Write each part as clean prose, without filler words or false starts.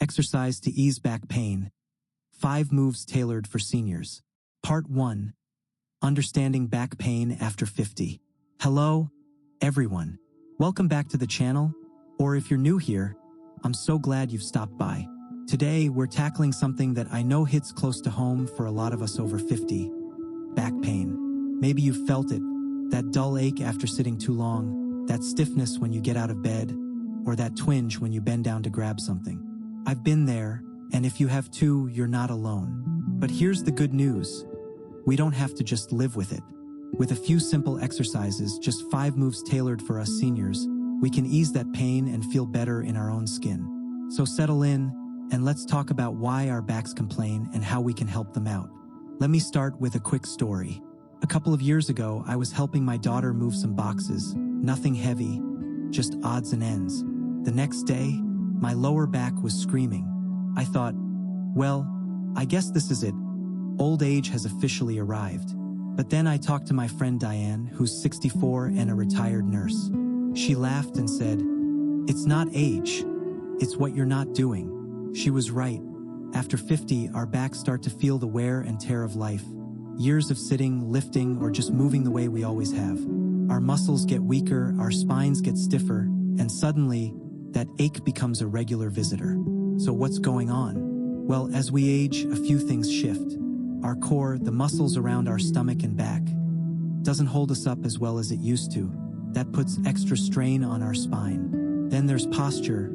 Exercise to ease back pain. 5 moves tailored for seniors. Part 1. Understanding back pain after 50. Hello, everyone. Welcome back to the channel, or if you're new here, I'm so glad you've stopped by. Today, we're tackling something that I know hits close to home for a lot of us over 50. Back pain. Maybe you've felt it, that dull ache after sitting too long, that stiffness when you get out of bed, or that twinge when you bend down to grab something. I've been there, and if you have too, you're not alone. But here's the good news. We don't have to just live with it. With a few simple exercises, just 5 moves tailored for us seniors, we can ease that pain and feel better in our own skin. So settle in, and let's talk about why our backs complain and how we can help them out. Let me start with a quick story. A couple of years ago, I was helping my daughter move some boxes. Nothing heavy, just odds and ends. The next day, my lower back was screaming. I thought, well, I guess this is it. Old age has officially arrived. But then I talked to my friend Diane, who's 64 and a retired nurse. She laughed and said, "It's not age. It's what you're not doing." She was right. After 50, our backs start to feel the wear and tear of life. Years of sitting, lifting, or just moving the way we always have. Our muscles get weaker, our spines get stiffer, and suddenly, that ache becomes a regular visitor. So what's going on? Well, as we age, a few things shift. Our core, the muscles around our stomach and back, doesn't hold us up as well as it used to. That puts extra strain on our spine. Then there's posture.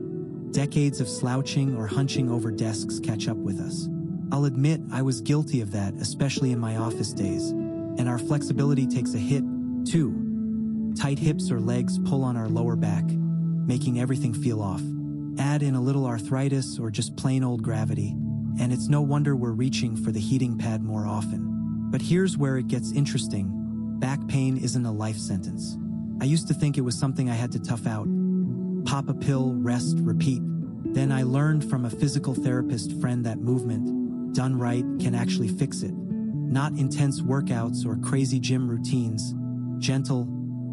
Decades of slouching or hunching over desks catch up with us. I'll admit I was guilty of that, especially in my office days. And our flexibility takes a hit, too. Tight hips or legs pull on our lower back, making everything feel off. Add in a little arthritis or just plain old gravity, and it's no wonder we're reaching for the heating pad more often. But here's where it gets interesting. Back pain isn't a life sentence. I used to think it was something I had to tough out. Pop a pill, rest, repeat. Then I learned from a physical therapist friend that movement, done right, can actually fix it. Not intense workouts or crazy gym routines, gentle,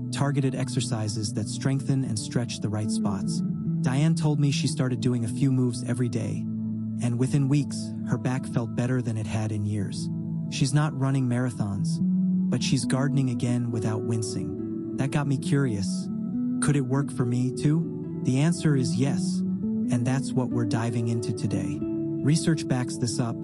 targeted exercises that strengthen and stretch the right spots. Diane told me she started doing a few moves every day, and within weeks, her back felt better than it had in years. She's not running marathons, but she's gardening again without wincing. That got me curious. Could it work for me too? The answer is yes, and that's what we're diving into today. Research backs this up.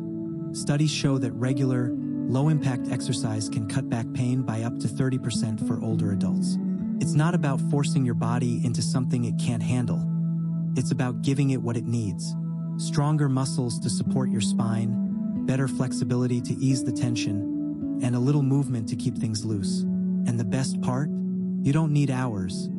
Studies show that regular, low-impact exercise can cut back pain by up to 30% for older adults. It's not about forcing your body into something it can't handle. It's about giving it what it needs. Stronger muscles to support your spine, better flexibility to ease the tension, and a little movement to keep things loose. And the best part? You don't need hours.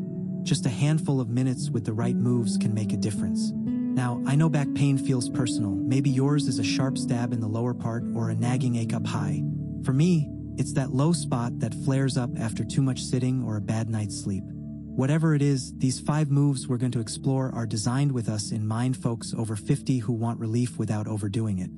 Just a handful of minutes with the right moves can make a difference. Now, I know back pain feels personal. Maybe yours is a sharp stab in the lower part or a nagging ache up high. For me, it's that low spot that flares up after too much sitting or a bad night's sleep. Whatever it is, these 5 moves we're going to explore are designed with us in mind, folks over 50 who want relief without overdoing it.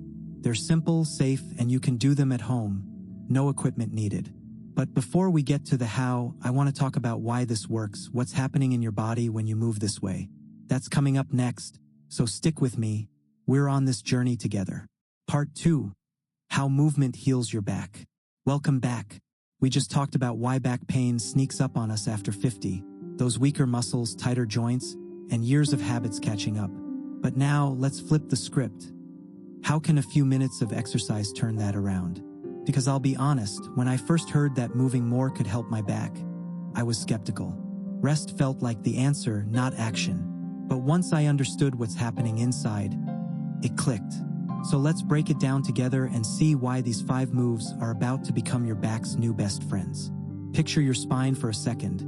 They're simple, safe, and you can do them at home. No equipment needed. But before we get to the how, I want to talk about why this works, what's happening in your body when you move this way. That's coming up next, so stick with me. We're on this journey together. Part 2. How movement heals your back. Welcome back. We just talked about why back pain sneaks up on us after 50. Those weaker muscles, tighter joints, and years of habits catching up. But now, let's flip the script. How can a few minutes of exercise turn that around? Because I'll be honest, when I first heard that moving more could help my back, I was skeptical. Rest felt like the answer, not action. But once I understood what's happening inside, it clicked. So let's break it down together and see why these 5 moves are about to become your back's new best friends. Picture your spine for a second.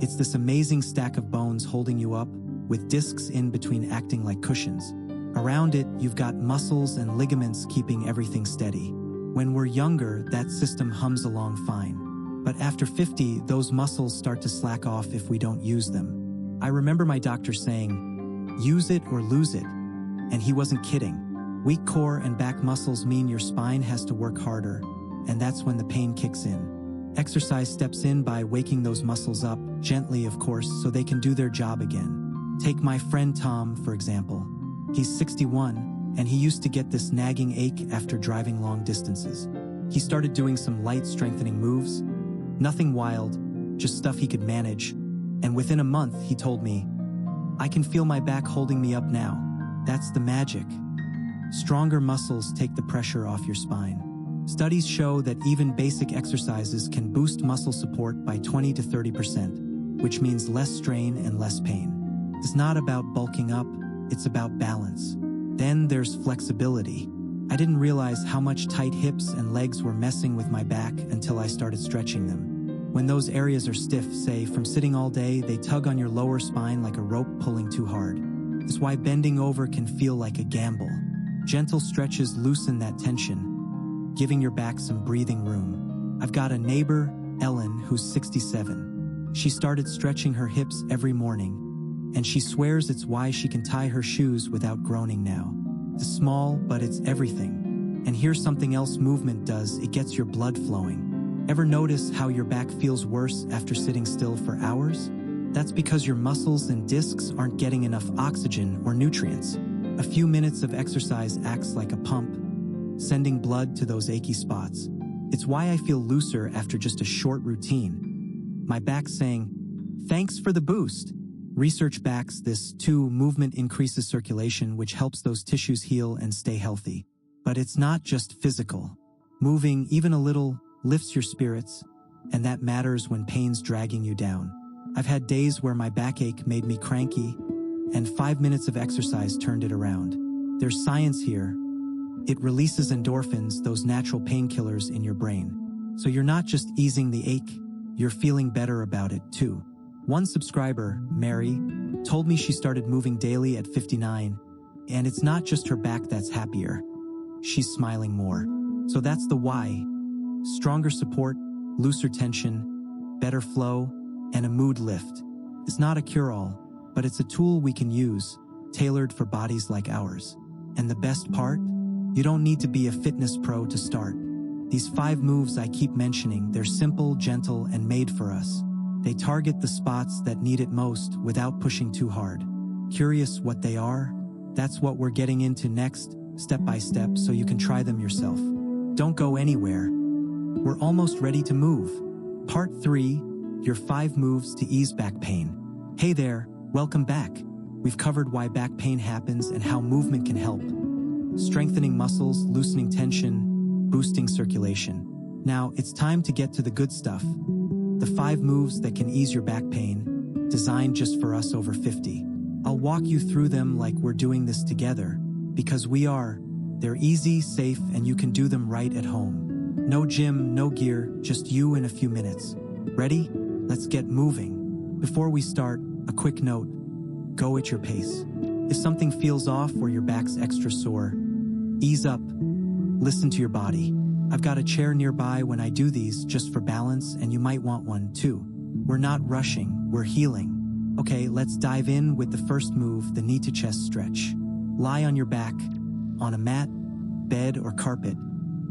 It's this amazing stack of bones holding you up, with discs in between acting like cushions. Around it, you've got muscles and ligaments keeping everything steady. When we're younger, that system hums along fine. But after 50, those muscles start to slack off if we don't use them. I remember my doctor saying, "Use it or lose it." And he wasn't kidding. Weak core and back muscles mean your spine has to work harder, and that's when the pain kicks in. Exercise steps in by waking those muscles up, gently of course, so they can do their job again. Take my friend Tom, for example. He's 61, and he used to get this nagging ache after driving long distances. He started doing some light strengthening moves, nothing wild, just stuff he could manage, and within a month he told me, "I can feel my back holding me up now. That's the magic." Stronger muscles take the pressure off your spine. Studies show that even basic exercises can boost muscle support by 20 to 30%, which means less strain and less pain. It's not about bulking up, it's about balance. Then there's flexibility. I didn't realize how much tight hips and legs were messing with my back until I started stretching them. When those areas are stiff, say from sitting all day, they tug on your lower spine like a rope pulling too hard. That's why bending over can feel like a gamble. Gentle stretches loosen that tension, giving your back some breathing room. I've got a neighbor, Ellen, who's 67. She started stretching her hips every morning, and she swears it's why she can tie her shoes without groaning now. It's small, but it's everything. And here's something else movement does: it gets your blood flowing. Ever notice how your back feels worse after sitting still for hours? That's because your muscles and discs aren't getting enough oxygen or nutrients. A few minutes of exercise acts like a pump, sending blood to those achy spots. It's why I feel looser after just a short routine. My back's saying, "Thanks for the boost." Research backs this too. Movement increases circulation, which helps those tissues heal and stay healthy. But it's not just physical. Moving, even a little, lifts your spirits, and that matters when pain's dragging you down. I've had days where my backache made me cranky, and 5 minutes of exercise turned it around. There's science here. It releases endorphins, those natural painkillers in your brain. So you're not just easing the ache, you're feeling better about it too. One subscriber, Mary, told me she started moving daily at 59, and it's not just her back that's happier. She's smiling more. So that's the why. Stronger support, looser tension, better flow, and a mood lift. It's not a cure-all, but it's a tool we can use, tailored for bodies like ours. And the best part? You don't need to be a fitness pro to start. These 5 moves I keep mentioning, they're simple, gentle, and made for us. They target the spots that need it most without pushing too hard. Curious what they are? That's what we're getting into next, step by step, so you can try them yourself. Don't go anywhere. We're almost ready to move. Part 3, your 5 moves to ease back pain. Hey there, welcome back. We've covered why back pain happens and how movement can help. Strengthening muscles, loosening tension, boosting circulation. Now, it's time to get to the good stuff. The 5 moves that can ease your back pain, designed just for us over 50. I'll walk you through them like we're doing this together, because we are. They're easy, safe, and you can do them right at home. No gym, no gear, just you in a few minutes. Ready? Let's get moving. Before we start, a quick note. Go at your pace. If something feels off or your back's extra sore, ease up. Listen to your body. I've got a chair nearby when I do these just for balance, and you might want one too. We're not rushing, we're healing. Okay, let's dive in with the first move, the knee to chest stretch. Lie on your back, on a mat, bed, or carpet,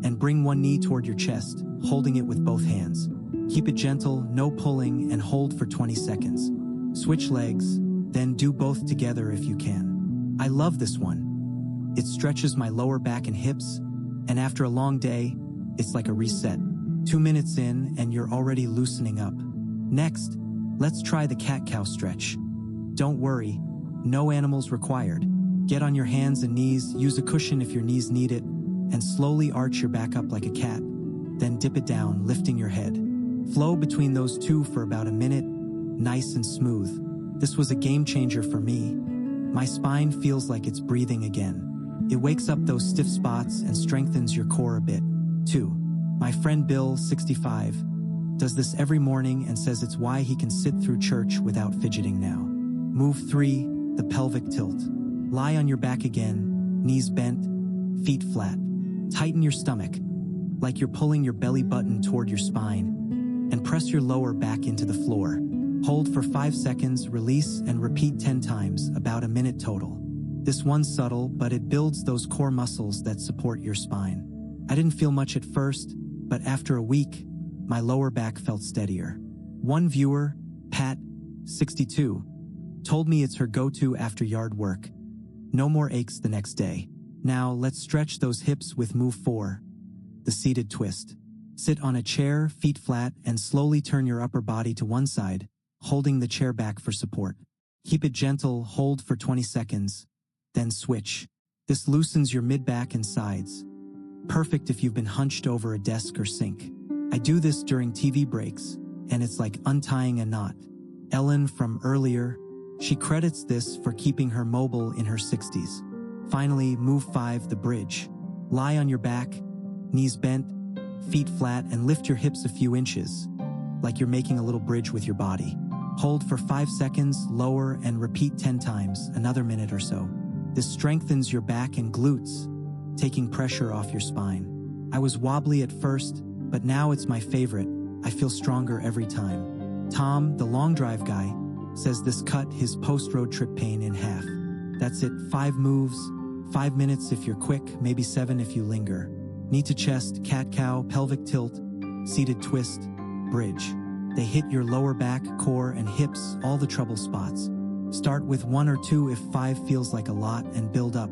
and bring one knee toward your chest, holding it with both hands. Keep it gentle, no pulling, and hold for 20 seconds. Switch legs, then do both together if you can. I love this one. It stretches my lower back and hips, and after a long day, it's like a reset. 2 minutes in, and you're already loosening up. Next, let's try the cat-cow stretch. Don't worry, no animals required. Get on your hands and knees, use a cushion if your knees need it, and slowly arch your back up like a cat. Then dip it down, lifting your head. Flow between those two for about a minute, nice and smooth. This was a game changer for me. My spine feels like it's breathing again. It wakes up those stiff spots and strengthens your core a bit, too. My friend Bill, 65, does this every morning and says it's why he can sit through church without fidgeting now. Move 3, the pelvic tilt. Lie on your back again, knees bent, feet flat. Tighten your stomach, like you're pulling your belly button toward your spine, and press your lower back into the floor. Hold for 5 seconds, release, and repeat 10 times, about a minute total. This one's subtle, but it builds those core muscles that support your spine. I didn't feel much at first, but after a week, my lower back felt steadier. One viewer, Pat, 62, told me it's her go-to after yard work. No more aches the next day. Now let's stretch those hips with move 4, the seated twist. Sit on a chair, feet flat, and slowly turn your upper body to one side, holding the chair back for support. Keep it gentle, hold for 20 seconds, then switch. This loosens your mid-back and sides. Perfect if you've been hunched over a desk or sink. I do this during TV breaks, and it's like untying a knot. Ellen from earlier, she credits this for keeping her mobile in her 60s. Finally, move 5, the bridge. Lie on your back, knees bent, feet flat, and lift your hips a few inches, like you're making a little bridge with your body. Hold for 5 seconds, lower, and repeat 10 times, another minute or so. This strengthens your back and glutes, taking pressure off your spine. I was wobbly at first, but now it's my favorite. I feel stronger every time. Tom, the long drive guy, says this cut his post-road trip pain in half. That's it, 5 moves, 5 minutes if you're quick, maybe 7 if you linger. Knee to chest, cat-cow, pelvic tilt, seated twist, bridge. They hit your lower back, core, and hips, all the trouble spots. Start with 1 or 2 if 5 feels like a lot, and build up.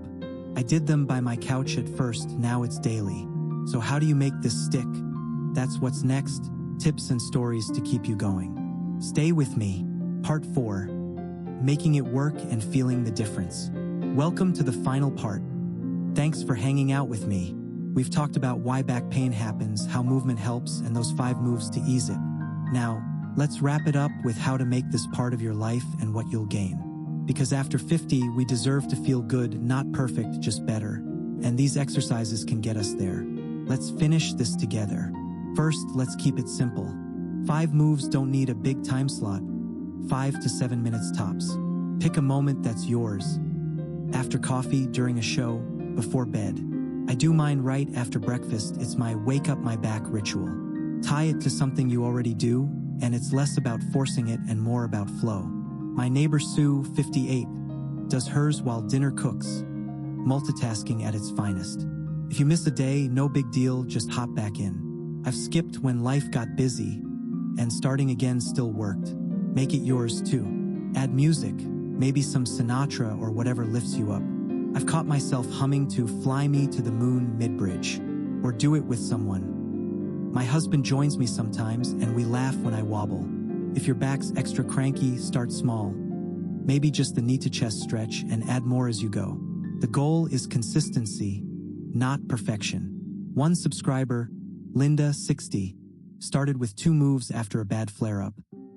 I did them by my couch at first, now it's daily. So how do you make this stick? That's what's next, tips and stories to keep you going. Stay with me. Part 4. Making it work and feeling the difference. Welcome to the final part. Thanks for hanging out with me. We've talked about why back pain happens, how movement helps, and those 5 moves to ease it. Now, let's wrap it up with how to make this part of your life and what you'll gain. Because after 50, we deserve to feel good, not perfect, just better. And these exercises can get us there. Let's finish this together. First, let's keep it simple. 5 moves don't need a big time slot. 5 to 7 minutes tops. Pick a moment that's yours. After coffee, during a show, before bed. I do mine right after breakfast. It's my wake up my back ritual. Tie it to something you already do, and it's less about forcing it and more about flow. My neighbor Sue, 58, does hers while dinner cooks, multitasking at its finest. If you miss a day, no big deal, just hop back in. I've skipped when life got busy, and starting again still worked. Make it yours too. Add music, maybe some Sinatra or whatever lifts you up. I've caught myself humming to Fly Me to the Moon mid-bridge, or do it with someone. My husband joins me sometimes, and we laugh when I wobble. If your back's extra cranky, start small. Maybe just the knee to chest stretch and add more as you go. The goal is consistency, not perfection. One subscriber, Linda, 60, started with 2 moves after a bad flare-up.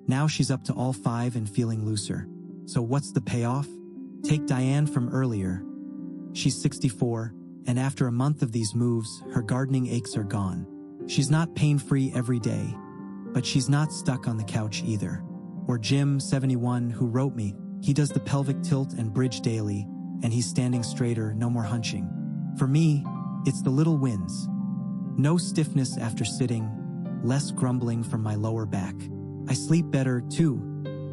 Now she's up to all 5 and feeling looser. So what's the payoff? Take Diane from earlier. She's 64, and after a month of these moves, her gardening aches are gone. She's not pain-free every day, but she's not stuck on the couch either. Or Jim, 71, who wrote me, he does the pelvic tilt and bridge daily, and he's standing straighter, no more hunching. For me, it's the little wins. No stiffness after sitting, less grumbling from my lower back. I sleep better, too,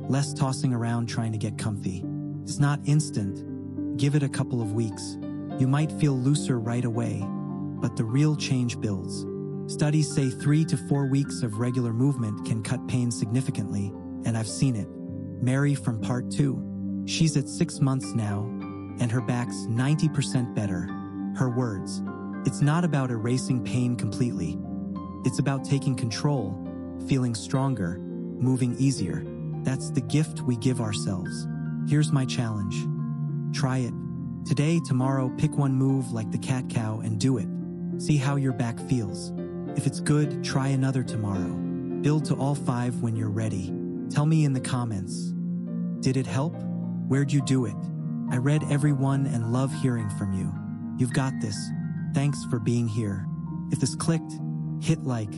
less tossing around trying to get comfy. It's not instant. Give it a couple of weeks. You might feel looser right away, but the real change builds. Studies say 3 to 4 weeks of regular movement can cut pain significantly, and I've seen it. Mary from part 2. She's at 6 months now, and her back's 90% better. Her words, it's not about erasing pain completely. It's about taking control, feeling stronger, moving easier. That's the gift we give ourselves. Here's my challenge. Try it. Today, tomorrow, pick one move like the cat-cow and do it. See how your back feels. If it's good, try another tomorrow. Build to all 5 when you're ready. Tell me in the comments. Did it help? Where'd you do it? I read every one and love hearing from you. You've got this. Thanks for being here. If this clicked, hit like.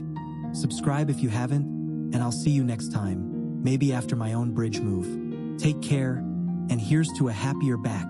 Subscribe if you haven't, and I'll see you next time, maybe after my own bridge move. Take care, and here's to a happier back.